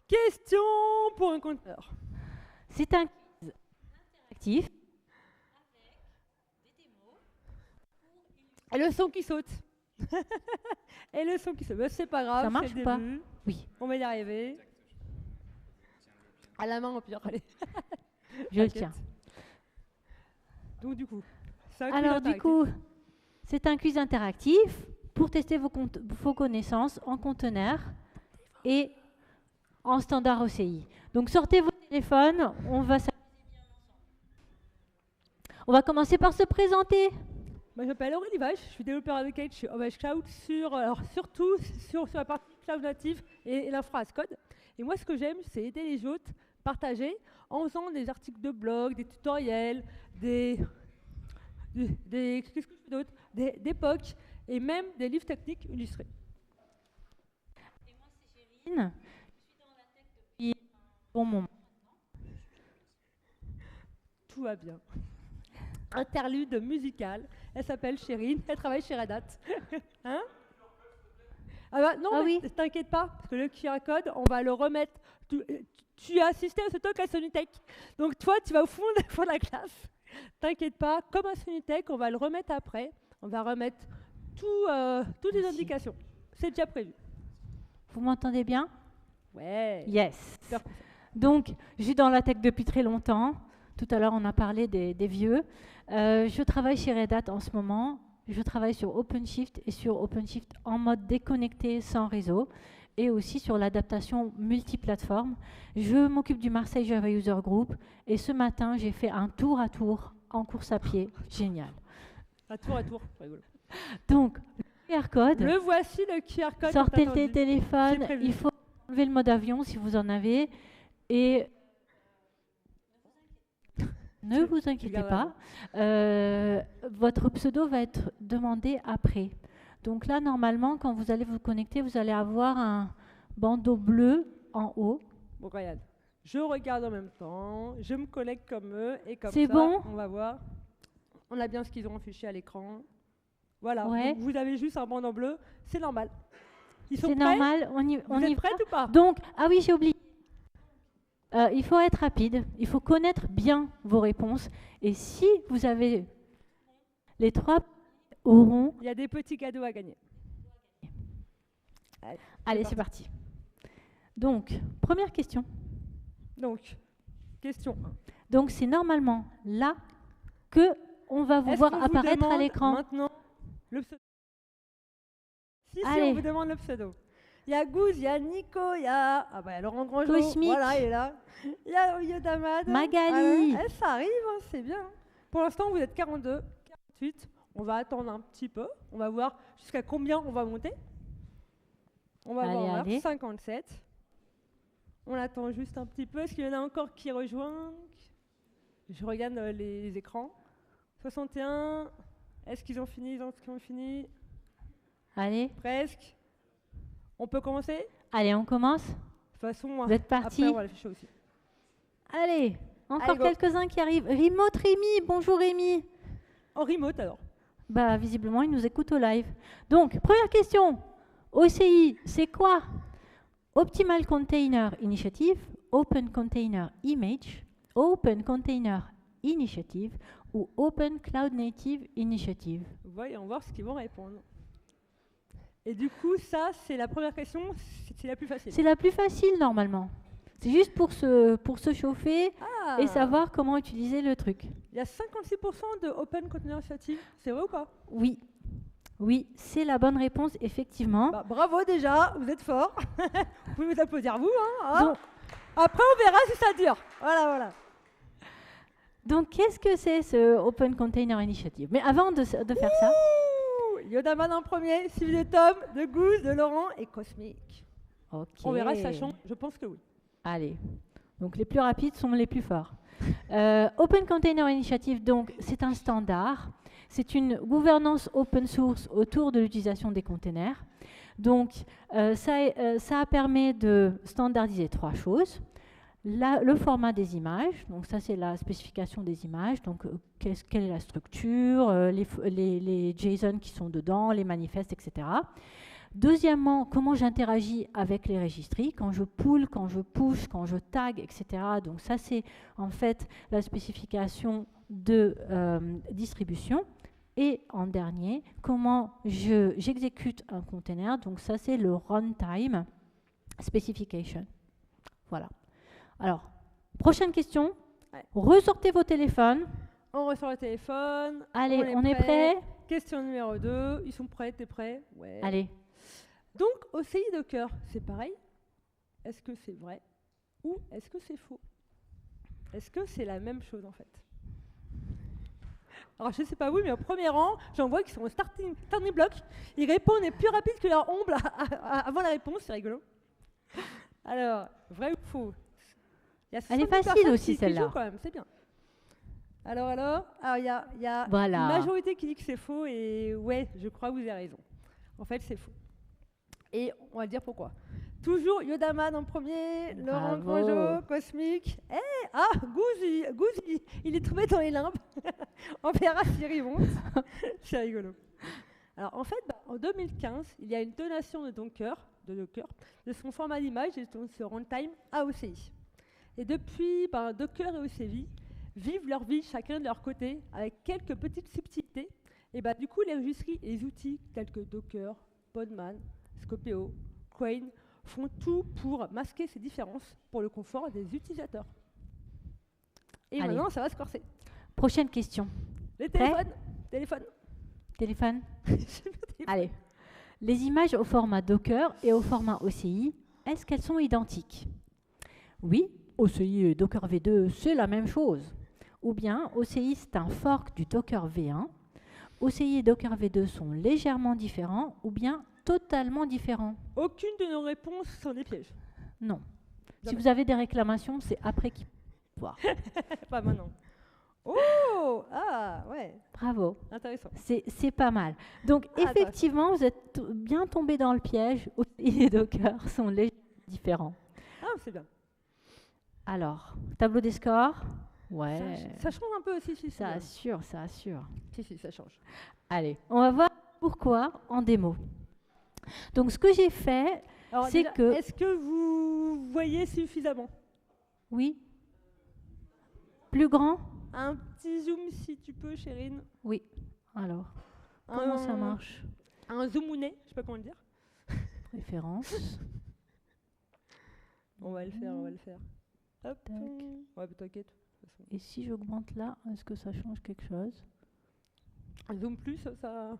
Question pour un conteneur. C'est un quiz interactif. Et le son qui saute. Et le son qui saute. Ben, c'est pas grave, Ça marche c'est le ou pas? début. Oui, On va y arriver. À la main au pire, allez. je le T'inquiète. tiens. Donc du coup, c'est un quiz Alors du interactif. coup, c'est un quiz interactif pour tester vos connaissances en conteneur et en standard OCI. Donc sortez vos téléphones, on va s'amuser bien ensemble. On va commencer par se présenter. Moi, je m'appelle Aurélie Vache, je suis développeur advocate chez OVH Cloud, surtout sur la partie cloud native et l'infra as code. Et moi, ce que j'aime, c'est aider les autres, partager, en faisant des articles de blog, des tutoriels, qu'est-ce que je fais d'autre, des POC et même des livres techniques illustrés. Et moi, c'est Chérine. Je suis dans la tech depuis un bon moment. Tout va bien. Interlude musical. Elle s'appelle Chérine, elle travaille chez Red Hat. Hein? Ah bah non, Ah mais oui. t'inquiète pas, parce que le QR code, on va le remettre. Tu as assisté à ce talk à Sonitech. Donc toi, tu vas au fond de la classe. T'inquiète pas, comme à Sonitech, on va le remettre après. On va remettre toutes les Merci. indications. C'est déjà prévu. Vous m'entendez bien? Ouais. Yes. Super. Donc, je suis dans la tech depuis très longtemps. Tout à l'heure, on a parlé des vieux. Je travaille chez Red Hat en ce moment. Je travaille sur OpenShift et sur OpenShift en mode déconnecté sans réseau et aussi sur l'adaptation multiplateforme. Je m'occupe du Marseille Java User Group et ce matin, j'ai fait un tour à tour en course à pied. Génial. À tour, c'est rigolo. Donc, le QR code, Le voici, le QR code. sortez le attendu. téléphone, C'est prévu. il faut enlever le mode avion si vous en avez et ne vous inquiétez Regarde pas, votre pseudo va être demandé après. Donc là, normalement, quand vous allez vous connecter, vous allez avoir un bandeau bleu en haut. Bon, regarde. Je regarde en même temps, je me connecte comme eux, et comme C'est ça, bon? on va voir. On a bien ce qu'ils ont affiché à l'écran. Voilà, Ouais. donc vous avez juste un bandeau bleu, c'est normal. Ils sont C'est prêts? normal, on Vous y êtes prêts va. ou pas? Donc, ah oui, j'ai oublié. Il faut être rapide, il faut connaître bien vos réponses. Et si vous avez les trois auront... Il y a des petits cadeaux à gagner. Allez, c'est parti. Donc, première question. Donc, question 1. Donc, c'est normalement là que on va vous Est-ce voir qu'on vous apparaître à demande l'écran. maintenant le pseudo? Si, Allez. on vous demande le pseudo. Il y a Gouze, il y a Nico, il y a Laurent Grandjean. Cosmic. Voilà, il est là. Il y a Yodamad. Magali. Ça arrive, hein, c'est bien. Pour l'instant, vous êtes 42, 48. On va attendre un petit peu. On va voir jusqu'à combien on va monter. On va voir, on va voir. Allez. 57. On attend juste un petit peu. Est-ce qu'il y en a encore qui rejoignent? Je regarde les écrans. 61. Est-ce qu'ils ont fini? Ils ont fini. Allez, Presque. On peut commencer? allez, on commence. De toute façon, Vous êtes partis? après, on va l'afficher aussi. Allez, encore Allez, go. quelques-uns qui arrivent. Remote Rémi, bonjour Rémi. En remote alors. Bah, visiblement, il nous écoute au live. Donc, première question. OCI, c'est quoi? Optimal Container Initiative, Open Container Image, Open Container Initiative ou Open Cloud Native Initiative. Voyons voir ce qu'ils vont répondre. Et du coup, ça, c'est la première question, c'est la plus facile. C'est la plus facile normalement. C'est juste pour se chauffer Ah, et savoir comment utiliser le truc. il y a 56% de Open Container Initiative. C'est vrai ou pas? Oui, oui, c'est la bonne réponse, effectivement. Bah, bravo déjà, vous êtes forts. Vous pouvez vous applaudir vous. Hein. Donc, Après, on verra si ça dure. Voilà. donc, qu'est-ce que c'est ce Open Container Initiative? Mais avant de faire ça, Ouh, Yodaman en premier, suivi de Tom, de Goose, de Laurent et Cosmic. ok. On verra si ça change. Je pense que oui. Allez, donc les plus rapides sont les plus forts. Open Container Initiative, donc, c'est un standard. C'est une gouvernance open source autour de l'utilisation des containers. Donc, ça permet de standardiser trois choses. Le format des images, donc ça c'est la spécification des images, donc quelle est la structure, les JSON qui sont dedans, les manifestes, etc. Deuxièmement, comment j'interagis avec les registries, quand je pull, quand je push, quand je tag, etc. Donc ça, c'est en fait la spécification de distribution. Et en dernier, comment j'exécute un container. Donc ça, c'est le runtime specification. Voilà. Alors, prochaine question. Ouais. Ressortez vos téléphones. On ressort le téléphone. Allez, on est prêt? Question numéro 2. Ils sont prêts, t'es prêt? Ouais. Allez. Donc, OCI Docker, c'est pareil? Est-ce que c'est vrai ou est-ce que c'est faux? Est-ce que c'est la même chose en fait? Alors, je ne sais pas vous, mais au premier rang, j'en vois qui sont au starting block. Ils répondent et plus rapide que leur ombre avant la réponse, c'est rigolo. Alors, vrai ou faux? Elle est facile aussi, celle-là. Quand même, c'est bien. Alors, il y a voilà. Une majorité qui dit que c'est faux et ouais, je crois que vous avez raison. En fait, c'est faux. Et on va dire pourquoi. Toujours Yodaman en premier, Laurent Grosjean, Cosmic. Gouzi, il est tombé dans les limbes. On verra s'il remonte. C'est rigolo. Alors en fait, en 2015, il y a une donation de Docker, de son format d'image et de son runtime à OCI. Et depuis, Docker et OCI vivent leur vie chacun de leur côté avec quelques petites subtilités. Et du coup, les registries et les outils tels que Docker, Podman, Scopeo, Crane font tout pour masquer ces différences pour le confort des utilisateurs. Et allez, maintenant, ça va se corser. Prochaine question. Les téléphones. Allez. Les images au format Docker et au format OCI, est-ce qu'elles sont identiques? Oui, OCI et Docker V2, c'est la même chose. Ou bien, OCI, c'est un fork du Docker V1. OCI et Docker V2 sont légèrement différents ou bien totalement différents. Aucune de nos réponses sont des pièges. Non. Si vous avez des réclamations, c'est après qu'il faut voir. Pas maintenant. Oh! Ah, ouais. Bravo. Intéressant. C'est pas mal. Donc, effectivement, vous êtes bien tombé dans le piège. OCI et Docker sont légèrement différents. Ah, c'est bien. Alors, tableau des scores. Ouais. Ça change un peu aussi. Si, ça assure. Si, ça change. Allez, on va voir pourquoi en démo. Donc, ce que j'ai fait, c'est que... Est-ce que vous voyez suffisamment? Oui. Plus grand? Un petit zoom, si tu peux, Chérine. Oui. Alors, comment ça marche? Un zoomounet, je sais pas comment le dire. Préférence. On va le faire. Hop. Tac. Ouais, t'inquiète. Et si j'augmente là, est-ce que ça change quelque chose? Un zoom plus, ça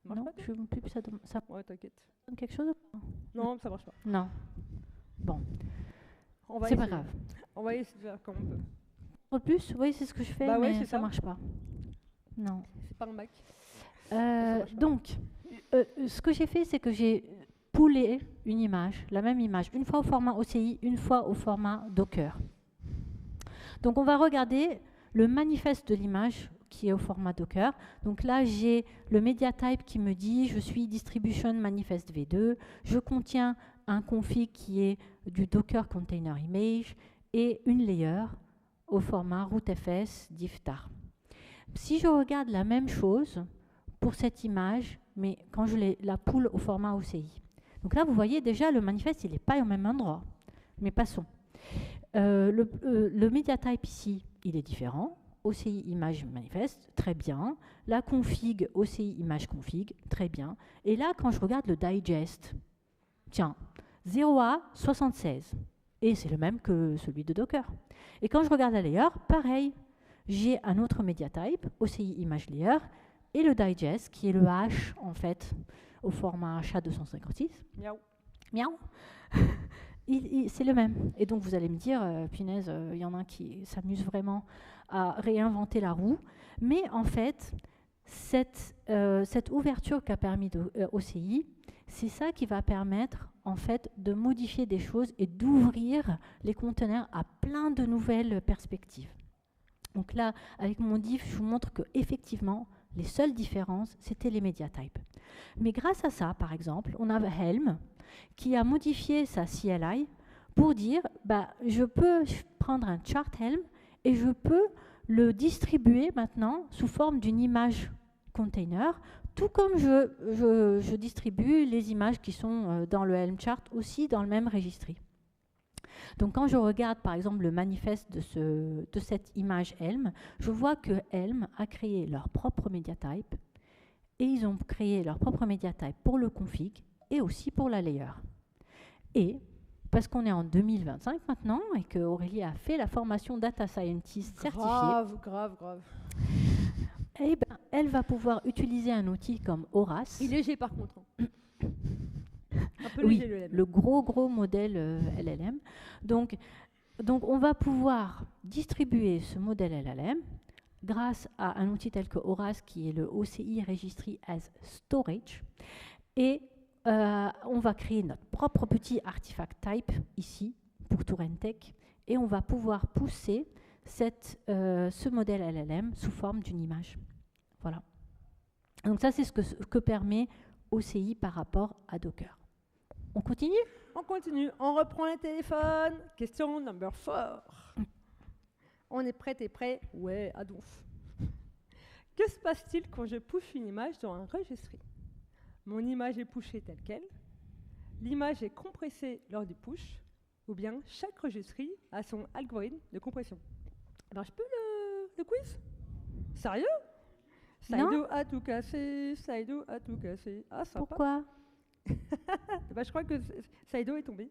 marche non, pas? Je zoome plus, ça ouais, t'inquiète. donne quelque chose? Non, ça marche pas. Non. Bon. C'est pas grave. On va essayer de faire comme on peut. Pour plus, oui, c'est ce que je fais, mais ça marche pas. Non. C'est pas un Mac. Donc, ce que j'ai fait, c'est que j'ai poolé une image, la même image, une fois au format OCI, une fois au format Docker. Donc, on va regarder le manifeste de l'image qui est au format Docker. Donc là, j'ai le media type qui me dit je suis distribution manifest v2, je contiens un config qui est du Docker container image et une layer au format rootfs difftar. Si je regarde la même chose pour cette image, mais quand je la pool au format OCI. Donc là, vous voyez déjà, le manifeste, il n'est pas au même endroit. Mais passons. Le media type ici, il est différent. OCI image manifeste, très bien. La config, OCI image config, très bien. Et là, quand je regarde le digest, tiens, 0A 76. Et c'est le même que celui de Docker. Et quand je regarde la layer, pareil. J'ai un autre media type, OCI image layer, et le digest, qui est le H, en fait, au format SHA-256. Miaou. Miaou. C'est le même. Et donc, vous allez me dire, punaise, il y en a un qui s'amuse vraiment à réinventer la roue. Mais en fait, cette ouverture qu'a permis OCI, c'est ça qui va permettre, en fait, de modifier des choses et d'ouvrir les conteneurs à plein de nouvelles perspectives. Donc là, avec mon diff, je vous montre qu'effectivement, les seules différences, c'était les media types. Mais grâce à ça, par exemple, on a Helm qui a modifié sa CLI pour dire, je peux prendre un chart Helm et je peux le distribuer maintenant sous forme d'une image container, tout comme je distribue les images qui sont dans le Helm chart aussi dans le même registry. Donc quand je regarde par exemple le manifeste de cette image Helm, je vois que Helm a créé leur propre media type et ils ont créé leur propre media type pour le config et aussi pour la layer. Et parce qu'on est en 2025 maintenant et que Aurélie a fait la formation Data Scientist certifiée, Grave. eh ben, elle va pouvoir utiliser un outil comme Horace. Il est léger par contre. Un peu Oui, léger, le LM. le gros modèle LLM. Donc, on va pouvoir distribuer ce modèle LLM grâce à un outil tel que Horace, qui est le OCI Registry as Storage. Et on va créer notre propre petit artifact type ici pour Tourentech. Et on va pouvoir pousser ce modèle LLM sous forme d'une image. Voilà. Donc ça, c'est ce que permet OCI par rapport à Docker. On continue ? On continue, on reprend les téléphones. Question number 4. On est prêt et prêt? Ouais, à donf. Que se passe-t-il quand je push une image dans un registry? Mon image est pushée telle qu'elle, l'image est compressée lors du push, ou bien chaque registry a son algorithme de compression. Alors je peux le quiz? Sérieux? Saido a tout cassé, Saido a tout cassé. Ah, sympa. Pourquoi? Bah, je crois que Saido est tombé.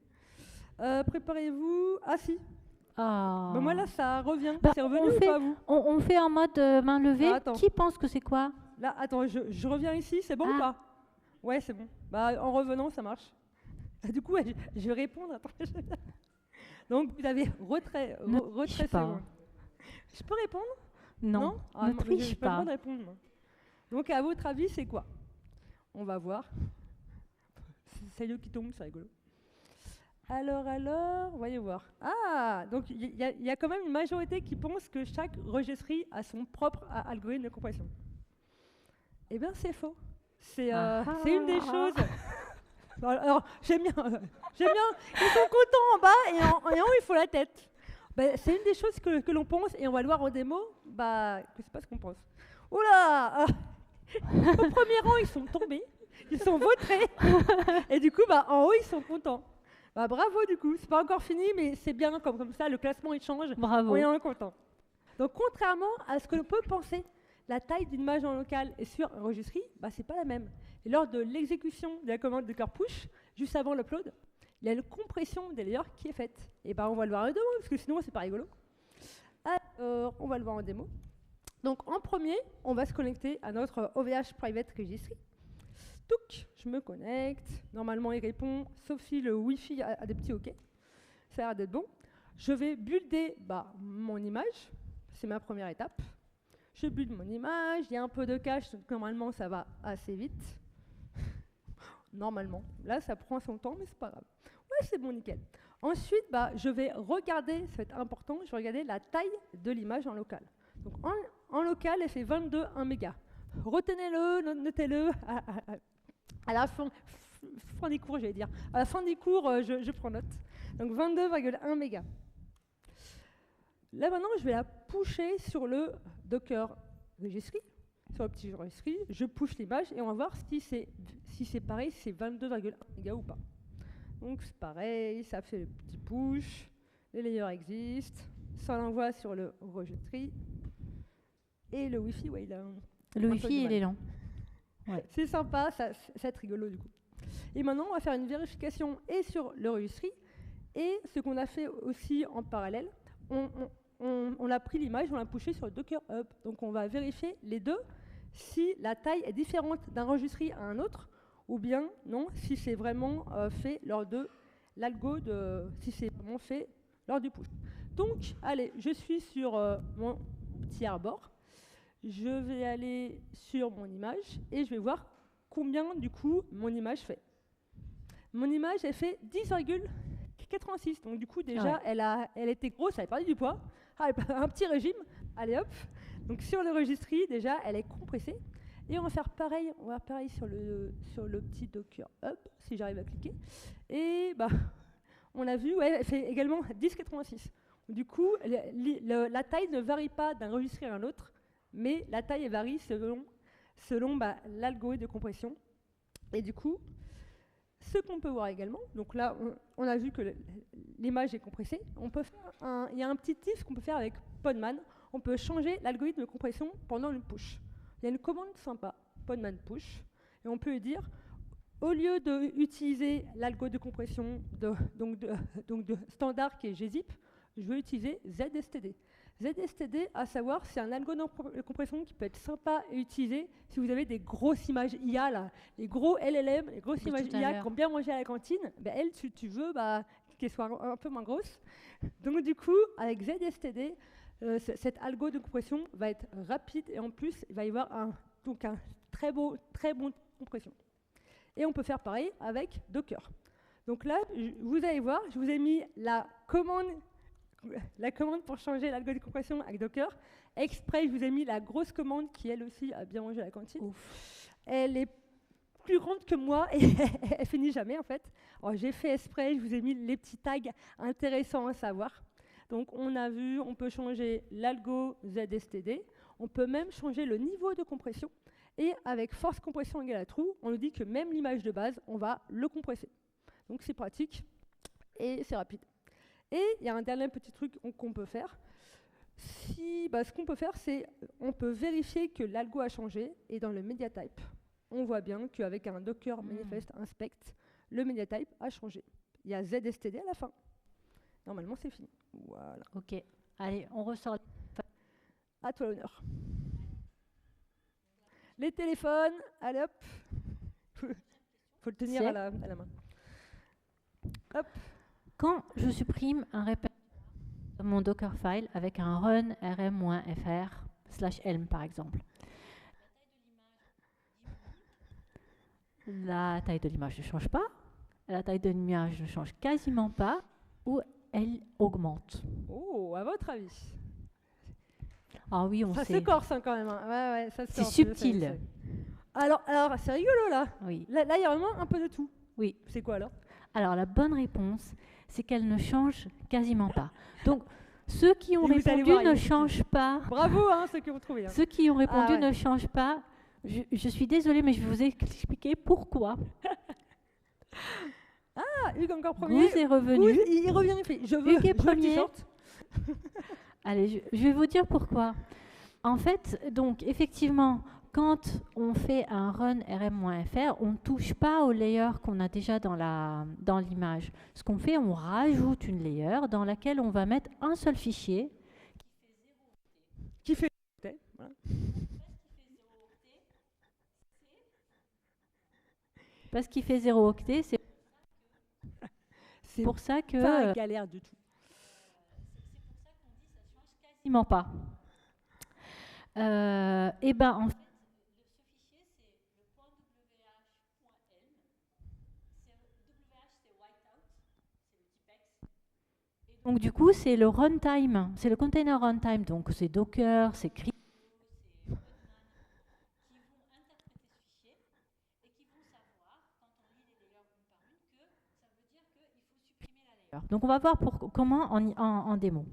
Préparez-vous. Ah si. Oh. Bah, moi là, ça revient. Bah, c'est revenu ou pas, vous? On fait en mode main levée. Ah, Qui pense que c'est quoi? Là, attends, je reviens ici, c'est bon ou pas? Ouais, c'est bon. Bah, en revenant, ça marche. Du coup, je vais répondre. Attends, donc, vous avez retrait second. Je peux répondre? Non, ne triche pas. pas. Le droit de répondre, moi. Donc, à votre avis, c'est quoi? On va voir. C'est le qui tombe, c'est rigolo. Alors, voyons voir. Ah, donc il y a quand même une majorité qui pense que chaque registry a son propre algorithme de compression. Eh bien, c'est faux. C'est une des choses. Alors, j'aime bien. Ils sont contents en bas et en haut, il faut la tête. Bah, c'est une des choses que l'on pense et on va le voir en démo. Bah, que c'est pas ce qu'on pense. Oula Au premier rang, ils sont tombés. Ils sont vautrés. Et du coup, bah, en haut, ils sont contents. Bah, bravo, du coup. C'est pas encore fini, mais c'est bien comme ça. Le classement, il change. Bravo. On est content. Donc, contrairement à ce que l'on peut penser, la taille d'une image en local et sur un registry, bah, c'est pas la même. Et lors de l'exécution de la commande de Docker push, juste avant l'upload, il y a une compression des layers qui est faite. Et bah, on va le voir en démo, parce que sinon, c'est pas rigolo. Alors, on va le voir en démo. Donc, en premier, on va se connecter à notre OVH Private Registry. Touc, je me connecte. Normalement, il répond, sauf si le Wi-Fi a des petits OK. Ça a l'air d'être bon. Je vais builder mon image. C'est ma première étape. Je build mon image. Il y a un peu de cache, donc normalement, ça va assez vite. Normalement. Là, ça prend son temps, mais c'est pas grave. Ouais, c'est bon, nickel. Ensuite, je vais regarder, ça va être important, je vais regarder la taille de l'image en local. Donc, en local, elle fait 22,1 mégas. Retenez-le, notez-le. À la fin des cours, j'allais dire. À la fin des cours, je prends note. Donc 22,1 mégas. Là maintenant, je vais la pusher sur le Docker Registry, sur le petit registry. Je push l'image et on va voir si c'est pareil, si c'est 22,1 mégas ou pas. Donc c'est pareil, ça fait le petit push, les layers existent, ça l'envoie sur le registry et le Wi-Fi, ouais, il a le Wi-Fi, il est lent. Ouais. C'est sympa, ça va être rigolo du coup. Et maintenant, on va faire une vérification et sur le registry. Et ce qu'on a fait aussi en parallèle, on a pris l'image, on l'a pushée sur le Docker Hub. Donc on va vérifier les deux, si la taille est différente d'un registry à un autre, ou bien non, si c'est vraiment fait lors de l'algo, si c'est vraiment fait lors du push. Donc, allez, je suis sur mon petit arbor. Je vais aller sur mon image et je vais voir combien, du coup, mon image fait. Mon image, elle fait 10,86. Donc, du coup, déjà, elle était grosse, elle a perdu du poids. Ah, un petit régime. Allez, hop. Donc, sur le registry, déjà, elle est compressée. Et on va faire pareil, sur le petit Docker Hub, si j'arrive à cliquer. Et on a vu, elle fait également 10,86. Du coup, la taille ne varie pas d'un registry à un autre, mais la taille varie selon selon l'algorithme de compression. Et du coup, ce qu'on peut voir également, donc là, on a vu que l'image est compressée. Il y a un petit if qu'on peut faire avec Podman. On peut changer l'algorithme de compression pendant le push. Il y a une commande sympa, Podman push, et on peut lui dire, au lieu d'utiliser l'algo de compression de standard qui est gzip, je veux utiliser ZSTD. ZSTD, à savoir, c'est un algo de compression qui peut être sympa à utiliser si vous avez des grosses images IA, là, les gros LLM, les grosses images IA qui ont bien mangé à la cantine. Elles, tu veux qu'elles soient un peu moins grosses. Donc du coup, avec ZSTD, cet algo de compression va être rapide et en plus, il va y avoir un très bon compression. Et on peut faire pareil avec Docker. Donc là, vous allez voir, je vous ai mis la commande pour changer l'algo de compression avec Docker. Exprès, je vous ai mis la grosse commande qui, elle aussi, a bien mangé à la cantine. Ouf. Elle est plus grande que moi et elle finit jamais, en fait. J'ai fait exprès, je vous ai mis les petits tags intéressants à savoir. Donc, on a vu, on peut changer l'algo ZSTD. On peut même changer le niveau de compression. Et avec force compression égale à true, on nous dit que même l'image de base, on va le compresser. Donc, c'est pratique et c'est rapide. Et il y a un dernier petit truc qu'on peut faire. Ce qu'on peut faire, c'est on peut vérifier que l'algo a changé. Et dans le media type, on voit bien qu'avec un docker manifest inspect, le media type a changé. Il y a ZSTD à la fin. Normalement, c'est fini. Voilà. OK. Allez, on ressort. À toi l'honneur. Les téléphones, allez hop. Faut le tenir à la main. Hop. Quand je supprime un répertoire de mon Dockerfile avec un run rm-fr/elm par exemple, la taille de l'image ne change pas, la taille de l'image ne change quasiment pas, ou elle augmente. Oh, à votre avis? Ah oui, on sait. Ça se corse quand même. Hein. Ouais, ça se c'est corse, subtil. Alors c'est rigolo là. Oui. Là, il y a vraiment un peu de tout. Oui. C'est quoi alors? Alors la bonne réponse, c'est qu'elle ne change quasiment pas. Donc ceux qui ont répondu ne changent pas. Bravo, hein, ceux qui ont trouvé. Hein. Ceux qui ont répondu ne changent pas. Je suis désolée, mais je vais vous expliquer pourquoi. Hugues encore premier. Hugues est revenu. Hugues, il revient, il fait. Hugues est premier. Allez, je vais vous dire pourquoi. En fait, donc effectivement, quand on fait un run rm-fr, on ne touche pas au layer qu'on a déjà dans l'image. Ce qu'on fait, on rajoute une layer dans laquelle on va mettre un seul fichier qui fait 0 octet. Voilà. Parce qu'il fait 0 octet, c'est pour ça que... pas galère du tout. C'est pour ça qu'on dit que ça change quasiment pas. Et ben en fait, donc du coup, c'est le runtime, c'est le container runtime, donc c'est Docker, c'est Crypto, c'est Podman, qui vont interpréter ce fichier et qui vont savoir, quand on lit les layers une par une, que ça veut dire qu'il faut supprimer la layer. Donc on va voir comment en démo.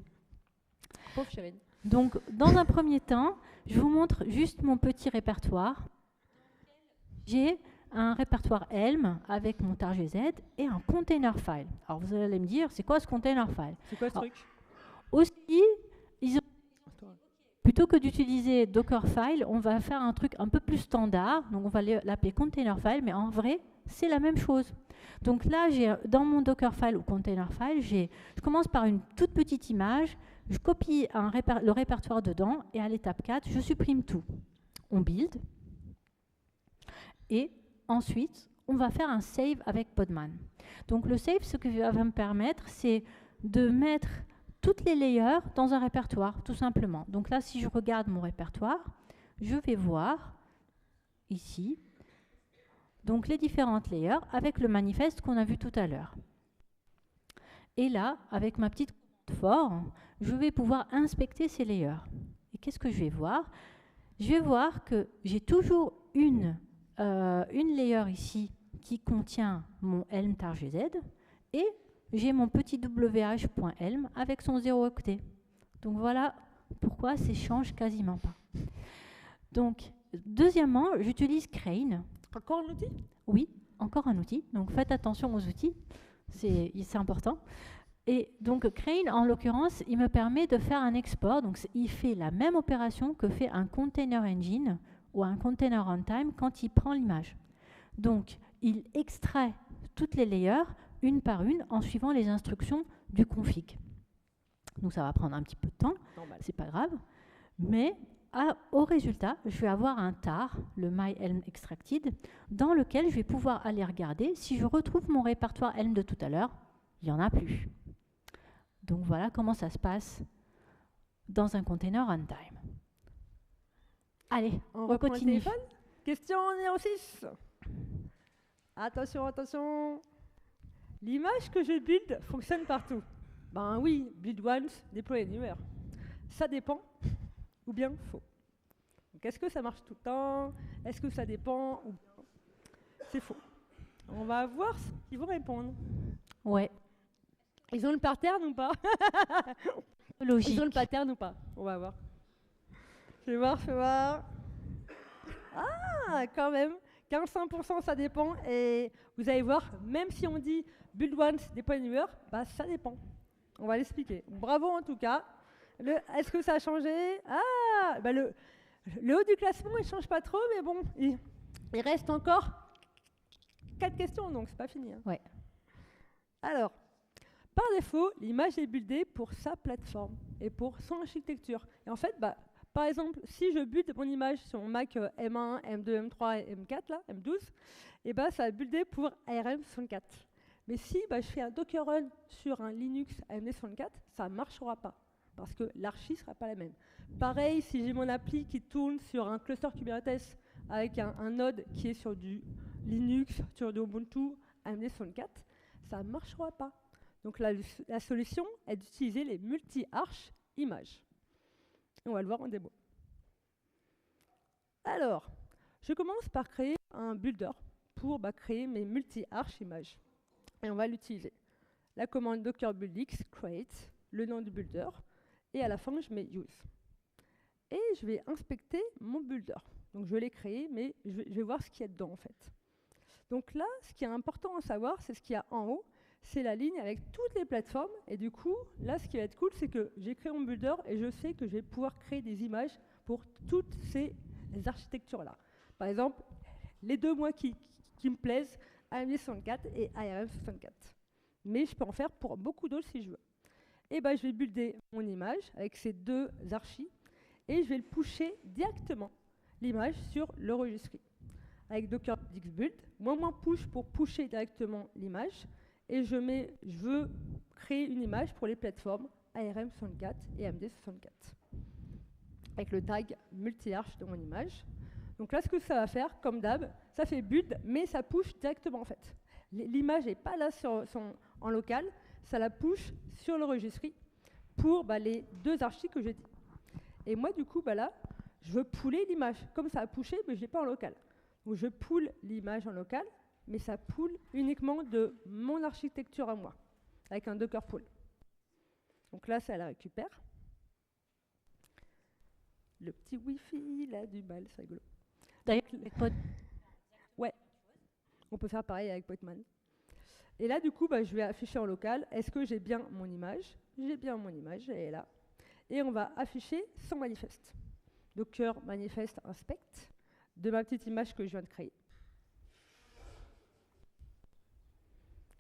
Pauvre Chérine. Donc dans un premier temps, je vous montre juste mon petit répertoire. J'ai un répertoire Helm avec mon tar.gz et un container file. Alors vous allez me dire, c'est quoi ce container file? C'est quoi ce truc? Aussi, plutôt que d'utiliser Dockerfile, on va faire un truc un peu plus standard. Donc on va l'appeler container file, mais en vrai, c'est la même chose. Donc là, dans mon Dockerfile ou container file, je commence par une toute petite image, je copie le répertoire dedans et à l'étape 4, je supprime tout. On build et ensuite, on va faire un save avec Podman. Donc le save, ce que va me permettre, c'est de mettre toutes les layers dans un répertoire, tout simplement. Donc là, si je regarde mon répertoire, je vais voir ici donc les différentes layers avec le manifeste qu'on a vu tout à l'heure. Et là, avec ma petite for, je vais pouvoir inspecter ces layers. Et qu'est-ce que je vais voir? Je vais voir que j'ai toujours une layer ici qui contient mon Helm tar.gz et j'ai mon petit wh.helm avec son 0 octet. Donc voilà pourquoi ça ne change quasiment pas. Donc Deuxièmement, j'utilise Crane. Encore un outil? Oui, encore un outil. Donc faites attention aux outils, c'est important. Et donc Crane, en l'occurrence, il me permet de faire un export. Donc il fait la même opération que fait un container engine ou un container runtime quand il prend l'image. Donc il extrait toutes les layers une par une en suivant les instructions du config. Donc ça va prendre un petit peu de temps, c'est pas grave, mais au résultat, je vais avoir un tar, le myElm extracted, dans lequel je vais pouvoir aller regarder si je retrouve mon répertoire Elm de tout à l'heure. Il n'y en a plus. Donc voilà comment ça se passe dans un container runtime. Allez, on continue. Question numéro 6. Attention, attention. L'image que je build fonctionne partout. Ben oui, build once, deploy anywhere. Ça dépend ou bien faux. Donc est-ce que ça marche tout le temps? Est-ce que ça dépend ou bien c'est faux? On va voir ce qu'ils vont répondre. Ouais. Ils ont le pattern ou pas? Logique. Ils ont le pattern ou pas? On va voir. Fais voir. Ah, quand même. 15% ça dépend. Et vous allez voir, même si on dit build once, deploy anywhere, bah ça dépend. On va l'expliquer. Bravo en tout cas. Est-ce que ça a changé? Ah, bah le haut du classement, il ne change pas trop, mais bon, il reste encore 4 questions, donc c'est pas fini. Hein. Ouais. Alors, par défaut, l'image est buildée pour sa plateforme et pour son architecture. Et en fait, bah, par exemple, si je build mon image sur mon Mac M1, M2, M3 et M4, là, M12, et bah, ça va builder pour ARM64. Mais si bah, je fais un Docker Run sur un Linux AMD64, ça ne marchera pas, parce que l'archi ne sera pas la même. Pareil, si j'ai mon appli qui tourne sur un cluster Kubernetes avec un node qui est sur du Linux, sur du Ubuntu AMD64, ça ne marchera pas. Donc la solution est d'utiliser les multi-arch images. On va le voir en démo. Alors, je commence par créer un builder pour créer mes multi-arch images. Et on va l'utiliser. La commande docker buildx create, le nom du builder, et à la fin, je mets use. Et je vais inspecter mon builder. Donc je l'ai créé, mais je vais voir ce qu'il y a dedans en fait. Donc là, ce qui est important à savoir, c'est ce qu'il y a en haut, c'est la ligne avec toutes les plateformes. Et du coup, là, ce qui va être cool, c'est que j'ai créé mon builder et je sais que je vais pouvoir créer des images pour toutes ces architectures-là. Par exemple, les deux moi qui me plaisent, AMD64 et ARM64. Mais je peux en faire pour beaucoup d'autres si je veux. Et ben, je vais builder mon image avec ces deux archis et je vais le pusher directement, l'image, sur le registry. Avec Docker build, moi push pour pusher directement l'image et je veux créer une image pour les plateformes ARM64 et AMD64. Avec le tag multi-arch de mon image. Donc là, ce que ça va faire, comme d'hab, ça fait build, mais ça push directement en fait. L'image n'est pas là en local, ça la push sur le registry pour les deux archis que j'ai dit. Et moi, du coup, là, je veux pooler l'image. Comme ça a pushé, mais je ne l'ai pas en local. Donc je pool l'image en local, mais ça pool uniquement de mon architecture à moi, avec un Docker pool. Donc là, ça la récupère. Le petit Wi-Fi, là, du bal, c'est rigolo. D'ailleurs, ouais, on peut faire pareil avec Postman. Et là, du coup, je vais afficher en local, est-ce que j'ai bien mon image? J'ai bien mon image, elle est là. Et on va afficher son manifeste. Docker manifeste inspect de ma petite image que je viens de créer.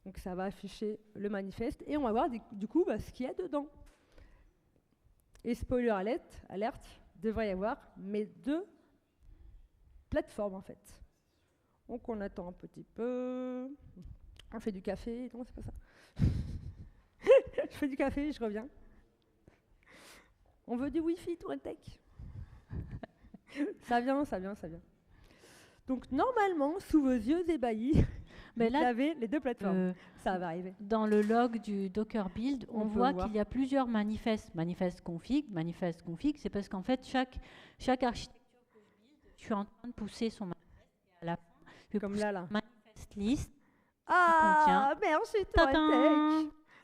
Donc ça va afficher le manifeste et on va voir du coup ce qu'il y a dedans. Et spoiler alerte, devrait y avoir mes deux plateformes en fait. Donc on attend un petit peu. On fait du café. Non, c'est pas ça. Je fais du café, je reviens. On veut du Wi-Fi, tout un tech. Ça vient. Donc normalement, sous vos yeux ébahis, mais là, vous avez les deux plateformes. Ça va arriver. Dans le log du Docker build, on voit qu'il y a plusieurs manifestes. Manifeste config, c'est parce qu'en fait, chaque architecture que je build, je suis en train de pousser son manifeste à la fin. Comme là. Manifeste list. Ah, merci, toi,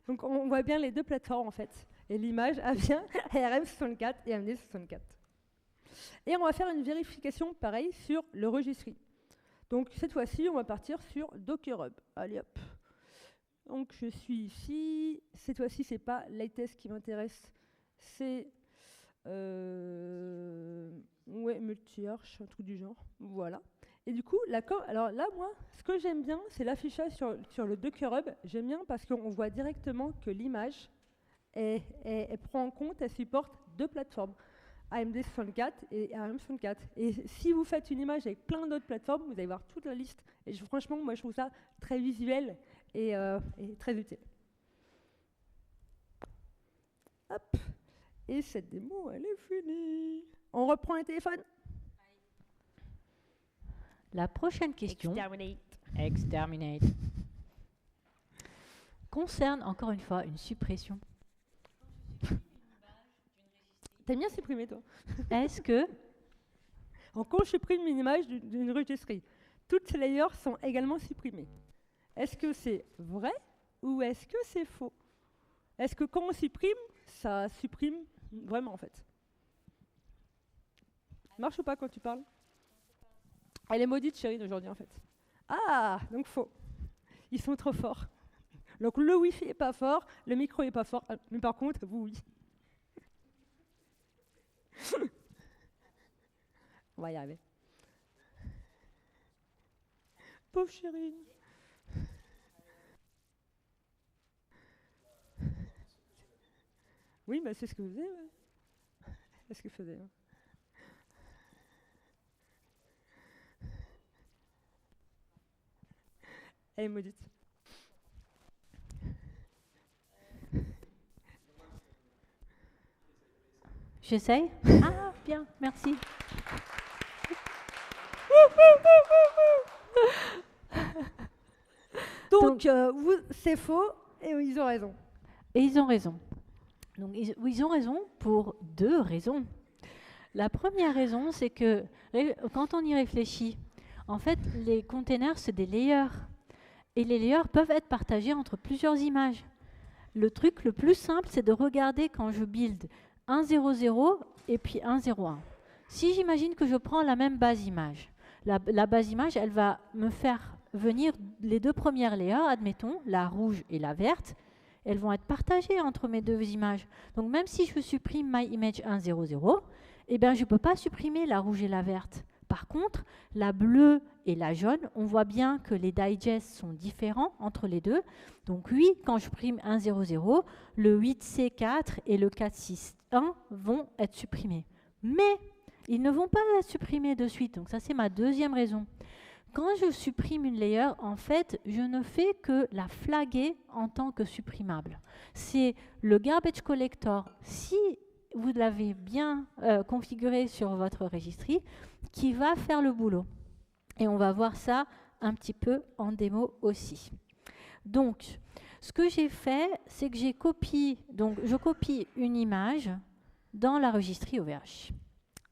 donc on voit bien les deux plateformes en fait. Et l'image, elle vient ARM64 et AMD64. Et on va faire une vérification, pareil, sur le registry. Donc cette fois-ci, on va partir sur Docker Hub. Allez hop. Donc je suis ici. Cette fois-ci, c'est pas Lightest qui m'intéresse, c'est multi-arch, un truc du genre. Voilà. Et du coup, alors là, moi, ce que j'aime bien, c'est l'affichage sur le Docker Hub. J'aime bien parce qu'on voit directement que l'image, elle prend en compte, elle supporte 2 plateformes, AMD 64 et ARM 64. Et si vous faites une image avec plein d'autres plateformes, vous allez voir toute la liste. Et franchement, moi, je trouve ça très visuel et très utile. Hop. Et cette démo, elle est finie. On reprend les téléphones. La prochaine question Exterminate. Concerne encore une fois une suppression. T'aimes bien supprimer, toi? Est-ce que... Quand je supprime une image d'une registry, toutes ces layers sont également supprimés. Est-ce que c'est vrai ou est-ce que c'est faux? Est-ce que quand on supprime, ça supprime vraiment, en fait? Marche ou pas quand tu parles? Elle est maudite, Chérine, aujourd'hui, en fait. Ah, donc faux. Ils sont trop forts. Donc le Wi-Fi est pas fort, le micro est pas fort, mais par contre, vous, oui. On va y arriver. Pauvre Chérine. Oui, bah c'est ce que vous faisiez. Ouais. C'est ce que je faisais. Hein. Elle est maudite. J'essaye. Ah, bien, merci. Donc c'est faux et ils ont raison. Et ils ont raison. Donc, ils ont raison pour 2 raisons. La première raison, c'est que quand on y réfléchit, en fait, les containers, c'est des layers. Et les layers peuvent être partagés entre plusieurs images. Le truc le plus simple, c'est de regarder quand je build 1.0.0 et puis 1.0.1. Si j'imagine que je prends la même base image, la base image, elle va me faire venir les 2 premières layers, admettons, la rouge et la verte, elles vont être partagées entre mes 2 images. Donc même si je supprime myImage 1.0.0, eh bien, je ne peux pas supprimer la rouge et la verte. Par contre, la bleue et la jaune, on voit bien que les digests sont différents entre les 2. Donc oui, quand je supprime 1.0.0, le 8C4 et le 4.6.1 vont être supprimés. Mais ils ne vont pas être supprimés de suite. Donc ça, c'est ma deuxième raison. Quand je supprime une layer, en fait, je ne fais que la flaguer en tant que supprimable. C'est le garbage collector, si vous l'avez bien configuré sur votre registry, qui va faire le boulot. Et on va voir ça un petit peu en démo aussi. Donc, ce que j'ai fait, c'est que je copie une image dans la registry OVH.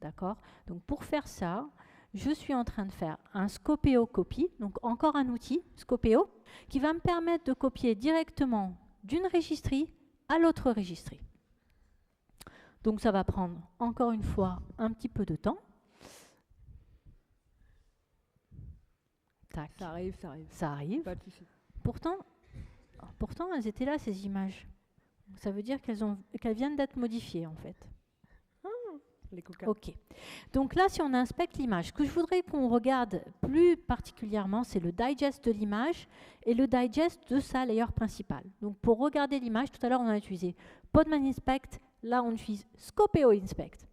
D'accord? Donc, pour faire ça, je suis en train de faire un Scopeo copy, donc encore un outil, Scopeo, qui va me permettre de copier directement d'une registry à l'autre registry. Donc ça va prendre encore une fois un petit peu de temps. Tac. Ça arrive. Ça arrive. Pas de souci. Pourtant, elles étaient là, ces images. Ça veut dire qu'elles viennent d'être modifiées, en fait. Les coca. OK. Donc là, si on inspecte l'image, ce que je voudrais qu'on regarde plus particulièrement, c'est le digest de l'image et le digest de sa layer principale. Donc pour regarder l'image, tout à l'heure, on a utilisé Podman Inspect. Là, on utilise Scopeo Inspect.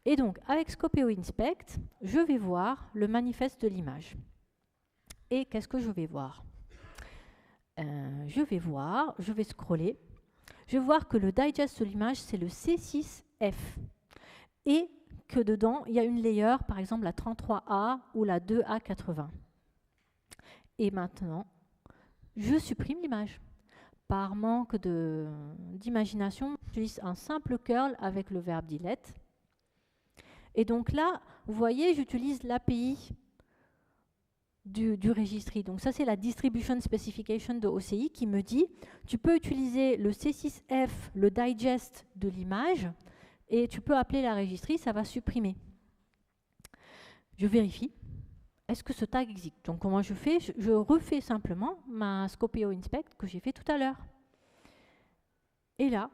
Et donc, avec Scopeo Inspect, je vais voir le manifeste de l'image. Et qu'est-ce que je vais voir? Je vais scroller. Je vais voir que le digest de l'image, c'est le C6F. Et que dedans, il y a une layer, par exemple la 33A ou la 2A80. Et maintenant, je supprime l'image. Par manque d'imagination, j'utilise un simple curl avec le verbe delete. Et donc là, vous voyez, j'utilise l'API du registry. Donc ça, c'est la Distribution Specification de OCI qui me dit, tu peux utiliser le C6F, le digest de l'image, et tu peux appeler la registry, ça va supprimer. je vérifie, est-ce que ce tag existe? Donc comment je fais? Je refais simplement ma Scopeo Inspect que j'ai fait tout à l'heure. Et là,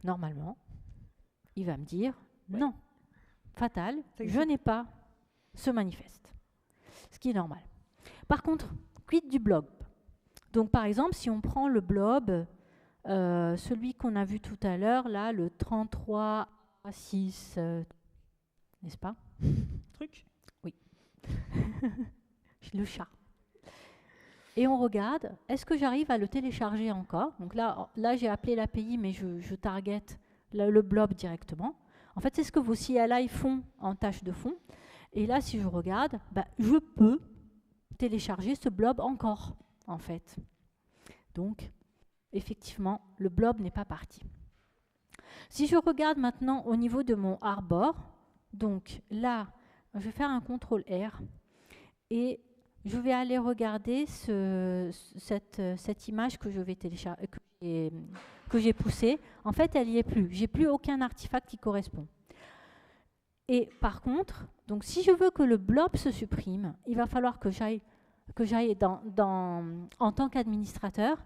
normalement, il va me dire non, fatal, je n'ai pas ce manifeste. Ce qui est normal. Par contre, quid du blob? Donc par exemple, si on prend le blob, celui qu'on a vu tout à l'heure, là, le 33A6, n'est-ce pas? Truc. Oui. Le chat. Et on regarde, est-ce que j'arrive à le télécharger encore? Donc là j'ai appelé l'API, mais je target le blob directement. En fait, c'est ce que vos CLI font en tâche de fond. Et là, si je regarde, je peux télécharger ce blob encore, en fait. Donc, effectivement, le blob n'est pas parti. Si je regarde maintenant au niveau de mon Arbor, donc là, je vais faire un CTRL R et je vais aller regarder cette image que je vais télécharger, que j'ai poussée. En fait, elle n'y est plus. J'ai plus aucun artefact qui correspond. Et par contre, donc si je veux que le blob se supprime, il va falloir que j'aille en tant qu'administrateur,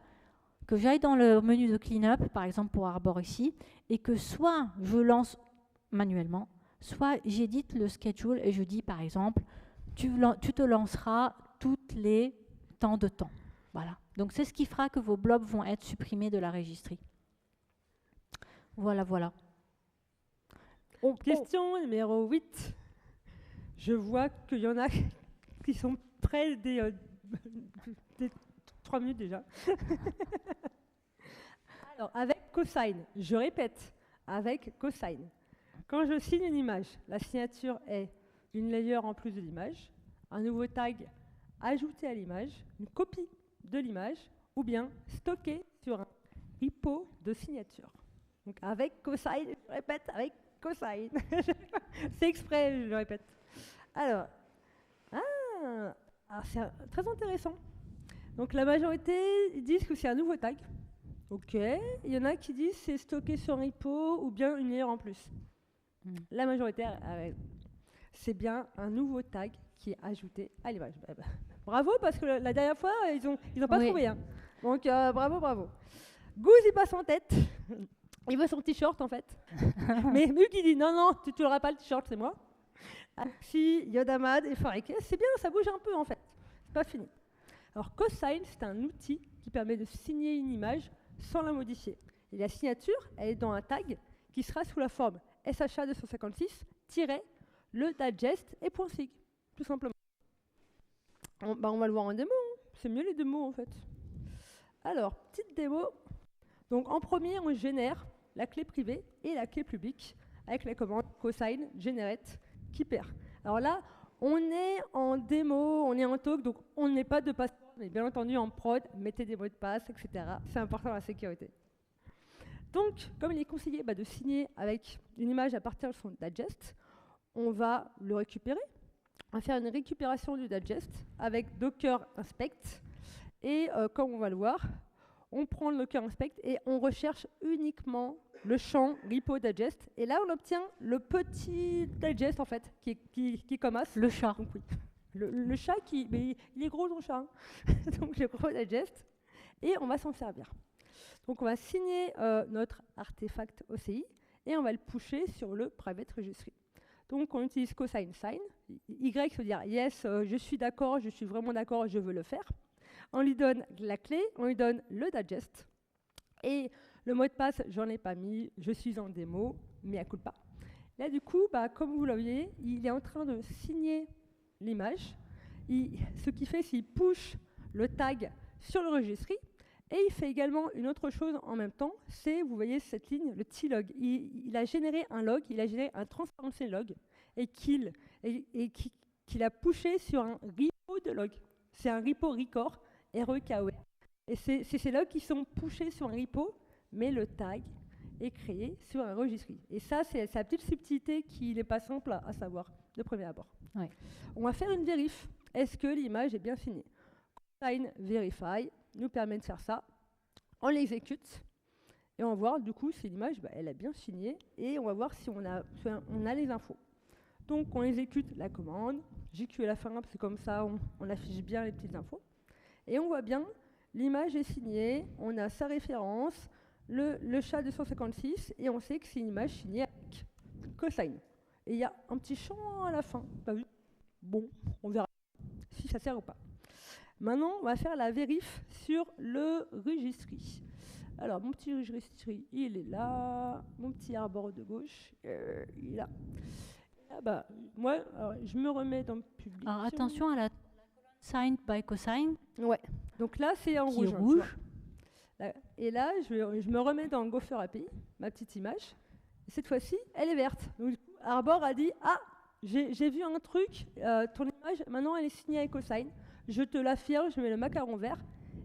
que j'aille dans le menu de cleanup, par exemple pour Arbor ici, et que soit je lance manuellement, soit j'édite le schedule et je dis par exemple, tu te lanceras toutes les temps de temps. Voilà. Donc c'est ce qui fera que vos blobs vont être supprimés de la registry. Voilà, voilà. Question numéro 8. Je vois qu'il y en a qui sont près des 3 minutes déjà. Alors, avec cosign, je répète, avec cosign. Quand je signe une image, la signature est une layer en plus de l'image, un nouveau tag ajouté à l'image, une copie de l'image, ou bien stocké sur un repo de signature. Donc avec cosign, je répète, avec cosign. C'est exprès, je le répète. Alors c'est très intéressant. Donc la majorité disent que c'est un nouveau tag. Ok. Il y en a qui disent c'est stocké sur un repo ou bien une layer en plus. La majorité a raison. C'est bien un nouveau tag qui est ajouté à l'image. Bravo, parce que la dernière fois, ils n'ont pas trouvé. Hein. Donc bravo, bravo. Goose, il passe en tête. Il veut son t-shirt en fait. Mais Mug, il dit non, tu n'auras pas le t-shirt, c'est moi. Axi, Yodamad et Farike, c'est bien, ça bouge un peu en fait. C'est pas fini. Alors cosign, c'est un outil qui permet de signer une image sans la modifier. Et la signature, elle est dans un tag qui sera sous la forme SHA-256- le digest et .sig, tout simplement. On va le voir en démo, hein. C'est mieux les démos en fait. Alors, petite démo. Donc en premier, on génère la clé privée et la clé publique avec la commande cosign generate qui perd. Alors là, on est en démo, on est en talk, donc on n'est pas de passeport, mais bien entendu en prod, mettez des mots de passe, etc. C'est important la sécurité. Donc, comme il est conseillé de signer avec une image à partir de son digest, on va le récupérer. On va faire une récupération du digest avec Docker inspect. Et comme on va le voir, on prend le Docker inspect et on recherche uniquement le champ repo digest. Et là, on obtient le petit digest en fait, qui est comme as. Le chat. Donc, oui. Le chat, mais il est gros ton chat. Hein. Donc le repo digest. Et on va s'en servir. Donc on va signer notre artefact OCI et on va le pusher sur le private registry. Donc on utilise cosign sign. Y veut dire yes, je suis d'accord, je suis vraiment d'accord, je veux le faire. On lui donne la clé, on lui donne le digest. Et le mot de passe, j'en ai pas mis, je suis en démo, mais à culpa. Là du coup, comme vous le voyez, il est en train de signer l'image. Ce qu'il fait, c'est qu'il push le tag sur le registry. Et il fait également une autre chose en même temps, c'est, vous voyez cette ligne, le T-log. Il a généré un log, il a généré un transparency log, et qu'il a pushé sur un repo de log. C'est un repo record, R-E-K-O-R. Et c'est ces logs qui sont pushés sur un repo, mais le tag est créé sur un registry. Et ça, c'est la petite subtilité qui n'est pas simple à savoir de premier abord. Ouais. On va faire une vérif. Est-ce que l'image est bien signée? Cosign verify nous permet de faire ça. On l'exécute et on va voir du coup si l'image elle a bien signé et on va voir si on a les infos. Donc on exécute la commande, JQ à la fin, parce que comme ça on affiche bien les petites infos. Et on voit bien, l'image est signée, on a sa référence, le chat 256, et on sait que c'est une image signée avec cosine. Et il y a un petit champ à la fin, pas vu? Bon, on verra si ça sert ou pas. Maintenant, on va faire la vérif sur le registry. Alors, mon petit registry, il est là. Mon petit arbor de gauche, il est là. Ah bah, moi, alors, je me remets dans le public. Alors attention à la signed by cosine. Ouais. Donc là, c'est en Qui est rouge. rouge. Là. Et là, je me remets dans Gopher API, ma petite image. Et cette fois-ci, elle est verte. Donc, du coup, Arbor a dit, ah, j'ai vu un truc, ton image, maintenant elle est signée avec cosine. Je te l'affirme, je mets le macaron vert.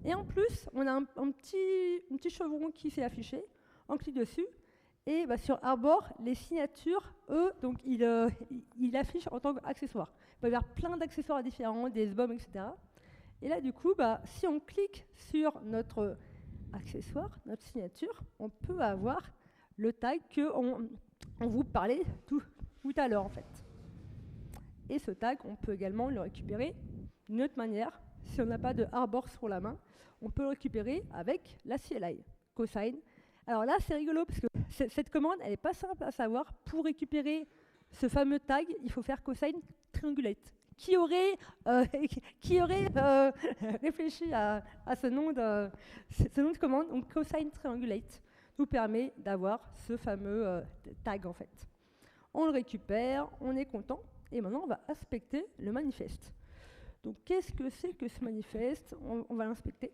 Et en plus, on a un petit chevron qui s'est affiché. On clique dessus. Et bah, sur Arbor, les signatures, eux, donc il affiche en tant qu'accessoire. Il peut y avoir plein d'accessoires différents, des SBOM, etc. Et là, du coup, bah, si on clique sur notre accessoire, notre signature, on peut avoir le tag qu'on vous parlait tout à l'heure, en fait. Et ce tag, on peut également le récupérer d'une autre manière. Si on n'a pas de Arbor sur la main, on peut le récupérer avec la CLI, cosine. Alors là, c'est rigolo parce que cette commande, elle n'est pas simple à savoir. Pour récupérer ce fameux tag, il faut faire cosine triangulate. Qui aurait réfléchi à ce nom de commande? Donc cosine triangulate nous permet d'avoir ce fameux tag en fait. On le récupère, on est content, et maintenant on va inspecter le manifeste. Donc qu'est-ce que c'est que ce manifeste? On va l'inspecter